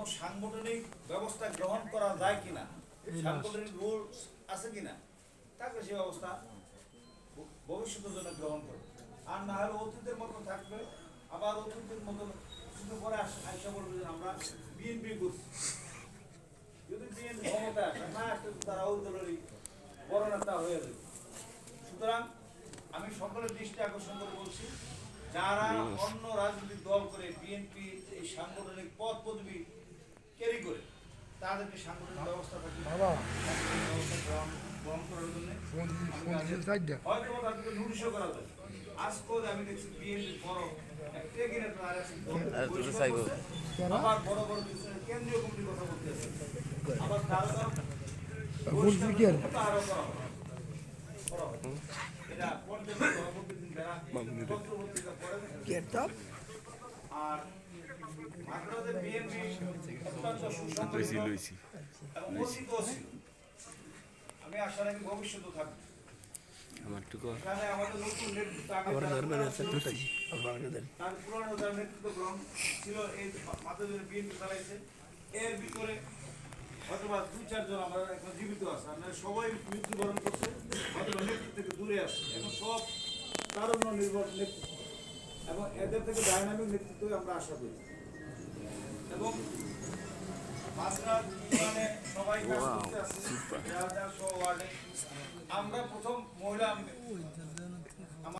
এবং সাংগঠনিক ব্যবস্থা গ্রহণ করা যায় কিনা, সাংগঠনিক রুলস আছে কিনা, তাকে সে ব্যবস্থা ভবিষ্যতের জন্য গ্রহণ করবে। আর না হলে অতীতের মতো থাকবে, আবার অতীতের মতো কিছু করে আশা বলবে যে আমরা বিএনপি করছি। যদি বিএনপি ক্ষমতা আসে না আসলে তারা ওই দলেরই বড় নেতা হয়ে যাবে। সুতরাং আমি সকলের দৃষ্টি আকর্ষণ করে বলছি, যারা অন্য রাজনৈতিক দল করে বিএনপি এই সাংগঠনিক পদ পদবি ক্যারি করে, তাদেরকে সাংগঠনিক ব্যবস্থা গ্রহণ করার জন্য হয়তো তাদেরকে নোটিশও করা যায়। আজকেও আমি দেখছি বিএনপি বড় আবার বড় বড় কেন্দ্রীয় কমিটির কথা বলতে আছে, আবার কারো আরো করা হবে। এটা প্রতিদিন বেড়া পত্রপত্রিকা পড়ে আর মাদ্রাজের বিএনপি অত্যন্ত সুসংগঠিত এবং অতীত ছিল। আমি আশা রাখি ভবিষ্যতেও থাকবে। এখানে আমাদের নতুন নেতৃত্ব তার পুরনো যারা নেতৃত্ব গ্রহণ ছিল এই মাদ্রাজের বিএনপি চালাইছে, এর ভিতরে অথবা 2-4 জন আমরা এখন জীবিত আছে, আপনারা সবাই মৃত্যুবরণ করছে অথবা নেতৃত্ব থেকে দূরে আসছে। এখন সব তারুণ্য নির্ভর নেতৃত্ব এবং এদের থেকে ডাইনামিক নেতৃত্ব আমরা আশা করি। এবং সবাই কাজ করতে আছে, আমরা প্রথম মহিলা